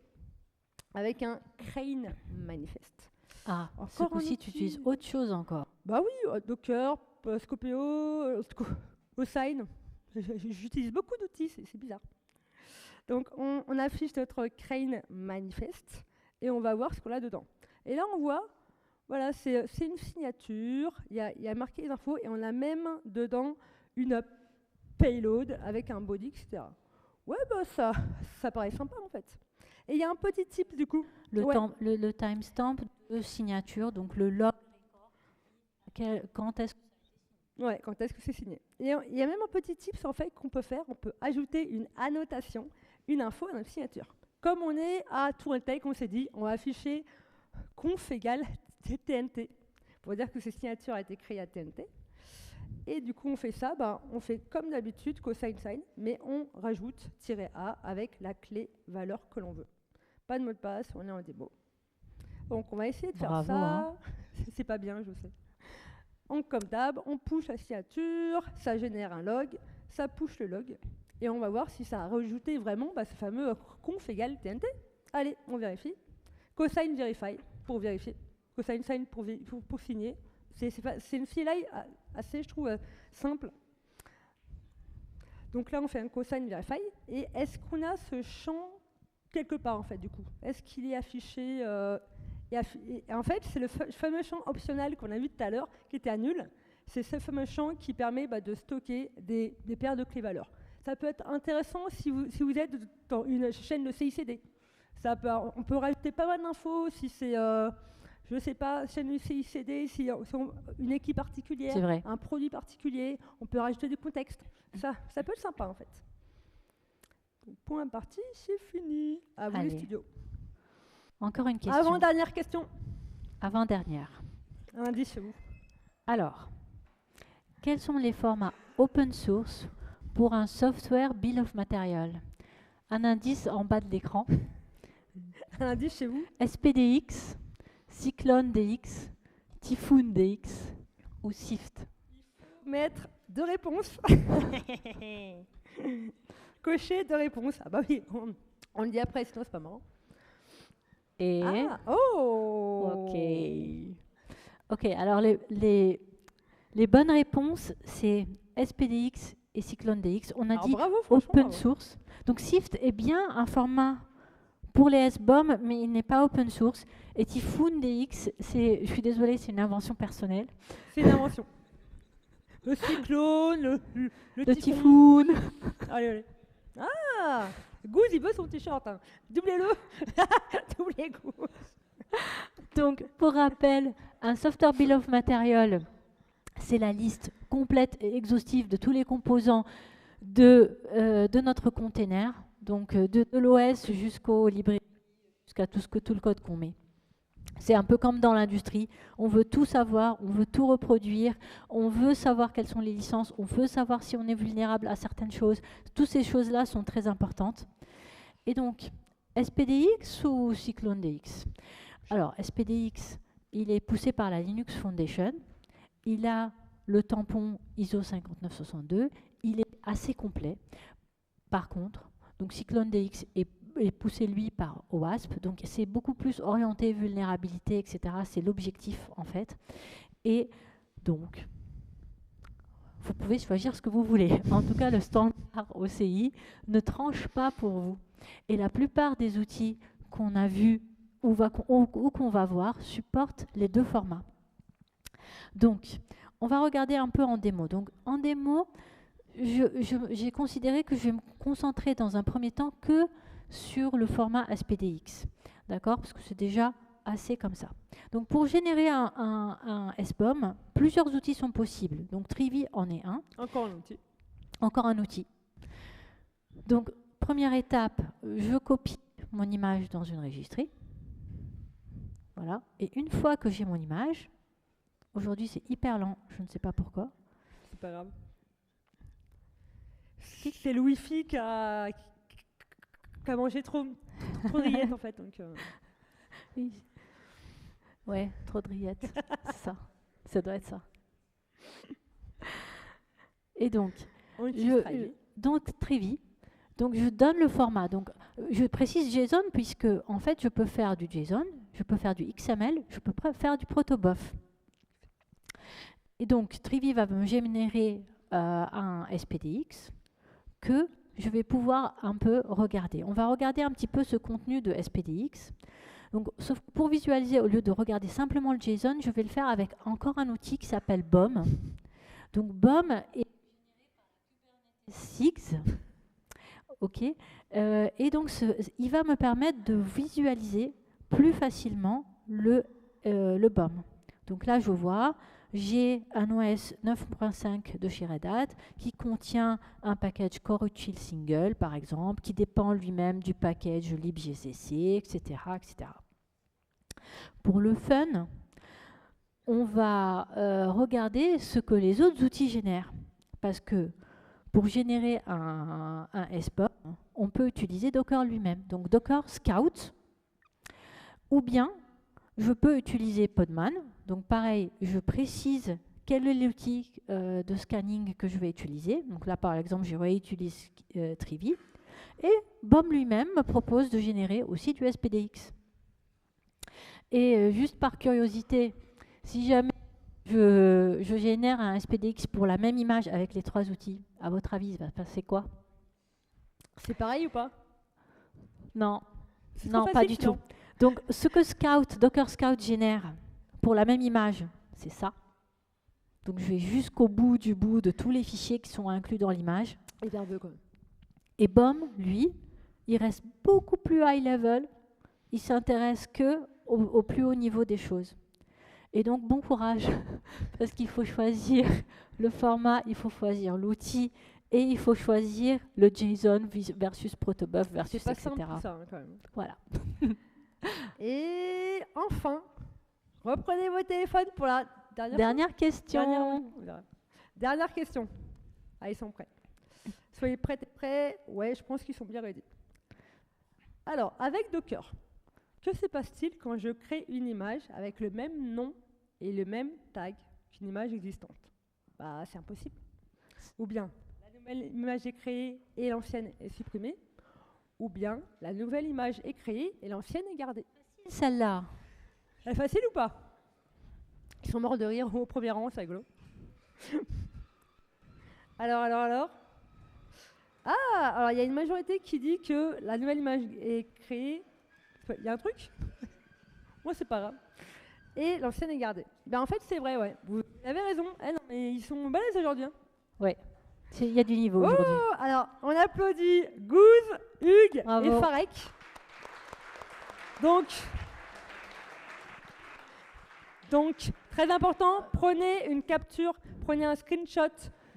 avec un crane manifeste. Ah, ce coup-ci, tu utilises autre chose encore. Bah oui, Docker, Scopeo, Cosine. J'utilise beaucoup d'outils, c'est bizarre. Donc on affiche notre crane manifeste et on va voir ce qu'on a dedans. Et là on voit, voilà, c'est une signature, il y a marqué les infos et on a même dedans une payload avec un body, etc. Ouais, bah ça paraît sympa en fait. Et il y a un petit tip du coup. Le timestamp de signature, donc le log, quand est-ce que quand est-ce que c'est signé. Et il y a même un petit tips en fait qu'on peut faire, on peut ajouter une annotation, une info à notre signature. Comme on est à ToolTech, on s'est dit, on va afficher conf égale TNT, pour dire que cette signature a été créée à TNT. Et du coup, on fait ça, on fait comme d'habitude, cosine sign, mais on rajoute -a avec la clé valeur que l'on veut. Pas de mot de passe, on est en démo. Donc on va essayer de faire ça. Hein. C'est pas bien, je sais. Comme d'hab, on push la signature, ça génère un log, ça push le log, et on va voir si ça a rajouté vraiment ce fameux conf égale TNT. Allez, on vérifie. Cosine verify pour vérifier. Cosine sign pour signer. C'est une CLI assez, je trouve, simple. Donc là, on fait un cosine verify. Et est-ce qu'on a ce champ quelque part, en fait, du coup? Est-ce qu'il est affiché et en fait, c'est le fameux champ optionnel qu'on a vu tout à l'heure, qui était à nul. C'est ce fameux champ qui permet de stocker des paires de clés valeurs. Ça peut être intéressant si vous êtes dans une chaîne de CICD. On peut rajouter pas mal d'infos si c'est, je ne sais pas, chaîne de CICD, si une équipe particulière, un produit particulier, on peut rajouter du contexte. Ça peut être sympa en fait. Donc, point parti, c'est fini. À vous les studios. Encore une question. Avant-dernière question. Avant-dernière. Un indice chez vous. Alors, quels sont les formats open source pour un software bill of material? Un indice en bas de l'écran. Un indice chez vous. SPDX, Cyclone DX, Typhoon DX ou Sift. Mettre 2 réponses. Cocher 2 réponses. Ah bah oui, on le dit après, sinon c'est pas marrant. Et Ok, alors les bonnes réponses, c'est SPDX et Cyclone DX. On a dit open source. Donc Sift est bien un format pour les SBOM, mais il n'est pas open source. Et Typhoon DX, je suis désolée, c'est une invention personnelle. C'est une invention. Le cyclone, le typhoon. Allez. Ah, Goose, il veut son t-shirt. Hein. Doublez-le. Doublez Goose. Donc, pour rappel, un software bill of material, c'est la liste complète et exhaustive de tous les composants de notre container, donc de l'OS jusqu'au librairie, jusqu'à tout le code qu'on met. C'est un peu comme dans l'industrie, on veut tout savoir, on veut tout reproduire, on veut savoir quelles sont les licences, on veut savoir si on est vulnérable à certaines choses. Toutes ces choses-là sont très importantes. Et donc, SPDX ou CycloneDX? Alors, SPDX, il est poussé par la Linux Foundation. Il a le tampon ISO 5962. Il est assez complet. Par contre, donc CycloneDX est poussé, lui, par OWASP. Donc, c'est beaucoup plus orienté vulnérabilité, etc. C'est l'objectif, en fait. Et donc, vous pouvez choisir ce que vous voulez. En tout cas, le standard OCI ne tranche pas pour vous. Et la plupart des outils qu'on a vus ou qu'on va voir supportent les deux formats. Donc, on va regarder un peu en démo. Donc, en démo, j'ai considéré que je vais me concentrer dans un premier temps que sur le format SPDX. D'accord? Parce que c'est déjà assez comme ça. Donc, pour générer un SBOM, plusieurs outils sont possibles. Donc, Trivy en est un. Encore un outil. Encore un outil. Donc, première étape, je copie mon image dans une registry. Voilà. Et une fois que j'ai mon image, aujourd'hui c'est hyper lent, je ne sais pas pourquoi. C'est pas grave. C'est le Wi-Fi qui a mangé trop de rillettes en fait. Donc, Oui. Ouais, trop de rillettes. C'est ça. Ça doit être ça. Et donc, Trivy. Donc, je donne le format. Donc, je précise JSON puisque, en fait, je peux faire du JSON, je peux faire du XML, je peux faire du protobuf. Et donc, Trivy va me générer un SPDX que je vais pouvoir un peu regarder. On va regarder un petit peu ce contenu de SPDX. Donc, sauf pour visualiser, au lieu de regarder simplement le JSON, je vais le faire avec encore un outil qui s'appelle BOM. Donc, BOM est SIGS. OK. Et donc, il va me permettre de visualiser plus facilement le BOM. Donc là, je vois, j'ai un OS 9.5 de chez Red Hat qui contient un package Core Util Single, par exemple, qui dépend lui-même du package libgcc, etc., etc. Pour le fun, on va regarder ce que les autres outils génèrent. Parce que pour générer un SBOM, on peut utiliser Docker lui-même. Donc Docker Scout, ou bien je peux utiliser Podman. Donc pareil, je précise quel est l'outil de scanning que je vais utiliser. Donc là, par exemple, je réutilise Trivy. Et BOM lui-même me propose de générer aussi du SPDX. Et juste par curiosité, si jamais je génère un SPDX pour la même image avec les trois outils, à votre avis, il va se passer quoi? C'est pareil ou pas? Non, non, pas du tout. Donc, ce que Docker Scout génère pour la même image, c'est ça. Donc, je vais jusqu'au bout de tous les fichiers qui sont inclus dans l'image. Et BOM, lui, il reste beaucoup plus high level. Il s'intéresse au plus haut niveau des choses. Et donc, bon courage, parce qu'il faut choisir le format, il faut choisir l'outil, et il faut choisir le JSON versus protobuf versus etc. C'est pas simple ça, hein, quand même. Voilà. Et enfin, reprenez vos téléphones pour la dernière question. Dernière question. Ah, ils sont prêts. Soyez prêts. Ouais, je pense qu'ils sont bien ready. Alors, avec Docker, que se passe-t-il quand je crée une image avec le même nom et le même tag qu'une image existante? Bah, c'est impossible. Ou bien, la nouvelle image est créée et l'ancienne est supprimée. Ou bien, la nouvelle image est créée et l'ancienne est gardée. Celle-là. Elle est facile ou pas? Ils sont morts de rire au premier rang, c'est rigolo. Alors. Alors, il y a une majorité qui dit que la nouvelle image est créée. Il y a un truc? Moi, c'est pas grave. Et l'ancienne est gardée. Ben, en fait, c'est vrai, ouais. Vous avez raison. Eh non, mais ils sont balèzes aujourd'hui. Hein. Ouais. Il y a du niveau aujourd'hui. Alors, on applaudit Gouze, Hugues et Farek. Donc, Très important, prenez une capture, prenez un screenshot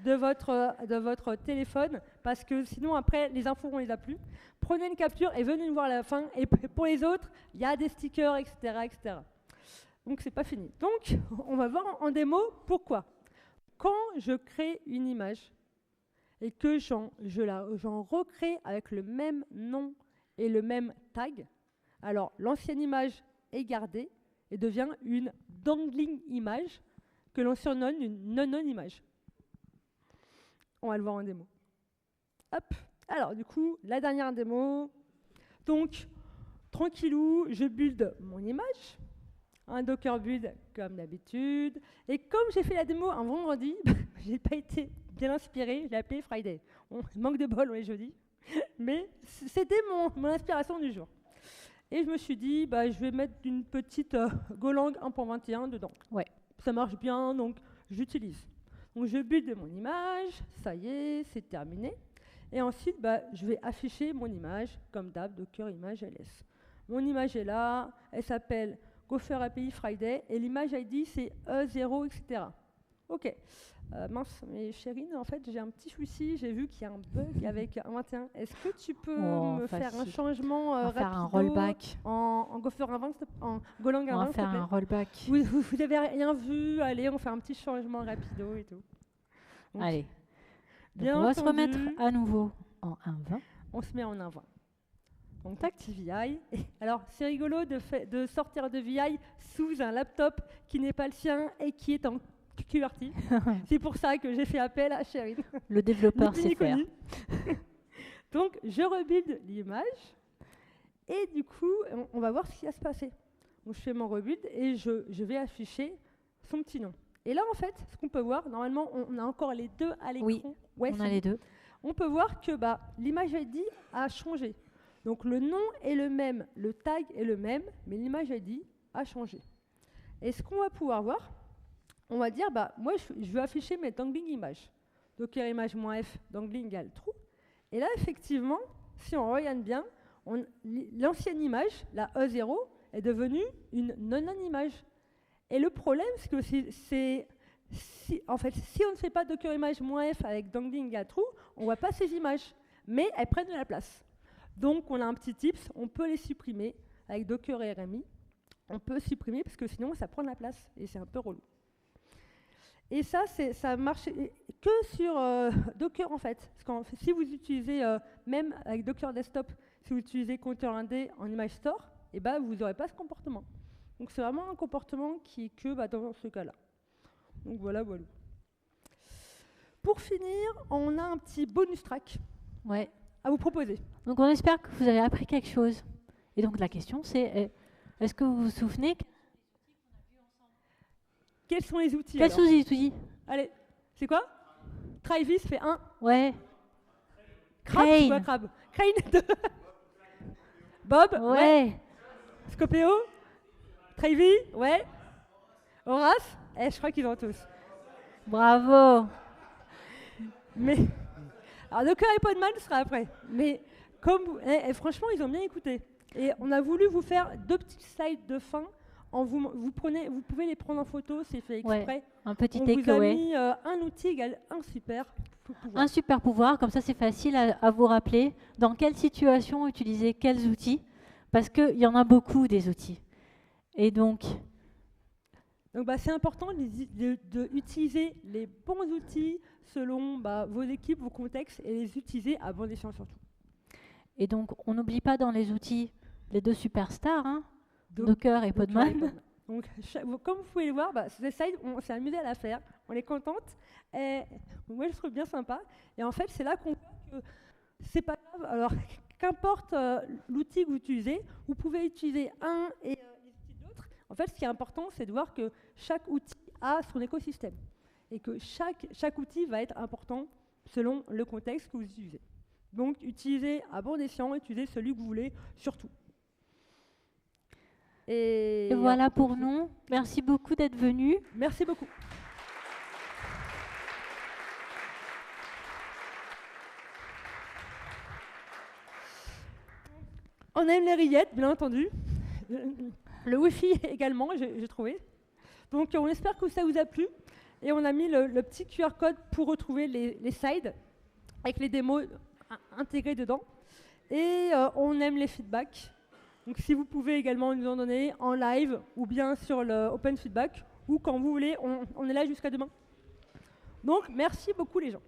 de votre téléphone, parce que sinon après les infos on les a plus. Prenez une capture et venez nous voir à la fin. Et pour les autres, il y a des stickers, etc., etc. Donc c'est pas fini. Donc on va voir en démo pourquoi. Quand je crée une image et que j'en recrée avec le même nom et le même tag, alors l'ancienne image est gardée et devient une dangling image que l'on surnomme une non-non image. On va le voir en démo. Hop. Alors du coup, la dernière démo. Donc, tranquillou, je build mon image. Un Docker build comme d'habitude. Et comme j'ai fait la démo un vendredi, j'ai pas été bien inspiré, je l'ai appelé Friday. Manque de bol, on est jeudi. Mais c'était mon inspiration du jour. Et je me suis dit, je vais mettre une petite Golang 1.21 dedans. Ouais. Ça marche bien, donc j'utilise. Donc je build mon image, ça y est, c'est terminé. Et ensuite, je vais afficher mon image, comme d'hab, Docker image ls. Mon image est là, elle s'appelle Gopher API Friday, et l'image ID c'est E0, etc. Ok. Mince, mais Chérine, en fait, j'ai un petit souci, j'ai vu qu'il y a un bug avec 21. Est-ce que tu peux me faire un changement rapido, faire un rollback en Gopher Avant, en Golang On Avant, va faire un rollback. Vous avez rien vu, allez, on fait un petit changement rapido et tout. Donc, Allez. Donc bien on va se entendu, remettre à nouveau en 1.20. on se met en 1.20. Donc tac, VI. Alors c'est rigolo de sortir de VI sous un laptop qui n'est pas le sien et qui est en QWERTY. C'est pour ça que j'ai fait appel à Chérine. Le développeur sait faire. Donc je rebuild l'image et du coup on va voir ce qui va se passer. Donc je fais mon rebuild et je vais afficher son petit nom. Et là en fait, ce qu'on peut voir, normalement on a encore les deux à l'écran. Oui, on a les deux. On peut voir que l'image ID a changé. Donc le nom est le même, le tag est le même, mais l'image ID a changé. Et ce qu'on va pouvoir voir, on va dire, moi je veux afficher mes dangling images. Docker image-f, dangling égale true. Et là, effectivement, si on regarde bien, l'ancienne image, la E0, est devenue une non-non image. Et le problème, c'est que si on ne fait pas Docker image-f avec dangling égale true, on ne voit pas ces images, mais elles prennent de la place. Donc on a un petit tips, on peut les supprimer avec Docker et RMI. On peut supprimer parce que sinon ça prend de la place et c'est un peu relou. Et ça marche que sur Docker en fait. Parce que si vous utilisez, même avec Docker Desktop, si vous utilisez Container en Image Store, vous n'aurez pas ce comportement. Donc c'est vraiment un comportement qui est que dans ce cas-là. Donc voilà. Pour finir, on a un petit bonus track. Ouais. À vous proposer. Donc on espère que vous avez appris quelque chose. Et donc la question c'est, est-ce que vous vous souvenez quels sont les outils? Quels sont les outils? Allez, c'est quoi? Travis fait 1. Ouais. Crane. Quoi, Crane 2. Bob? Ouais. Scopeo? Travis? Ouais. Horace? Je crois qu'ils ont tous. Bravo. Mais... Alors, Docker et Podman sera après. Mais comme franchement, ils ont bien écouté. Et on a voulu vous faire 2 petites slides de fin. Vous pouvez les prendre en photo, c'est fait exprès. Ouais, un petit takeaway. On vous a mis un outil égale un super pouvoir. Un super pouvoir, comme ça c'est facile à vous rappeler dans quelle situation utiliser quels outils, parce qu'il y en a beaucoup des outils. Et donc c'est important d'utiliser les bons outils selon vos équipes, vos contextes, et les utiliser à bon escient surtout. Et donc, on n'oublie pas dans les outils les 2 superstars, hein, Docker et Podman. Donc, comme vous pouvez le voir, ces slides, on s'est amusé à la faire, on est contente, et moi je trouve bien sympa. Et en fait, c'est là qu'on voit que c'est pas grave. Alors, qu'importe l'outil que vous utilisez, vous pouvez utiliser un et les outils de l'autre. En fait, ce qui est important, c'est de voir que chaque outil a son écosystème et que chaque outil va être important selon le contexte que vous utilisez. Donc, utilisez à bon escient, utilisez celui que vous voulez, surtout. Et voilà pour nous. Merci beaucoup d'être venus. Merci beaucoup. On aime les rillettes, bien entendu. Le Wi-Fi également, j'ai trouvé. Donc on espère que ça vous a plu. Et on a mis le petit QR code pour retrouver les slides avec les démos intégrées dedans. Et on aime les feedbacks. Donc si vous pouvez également nous en donner en live ou bien sur le Open Feedback ou quand vous voulez, on est là jusqu'à demain. Donc merci beaucoup les gens.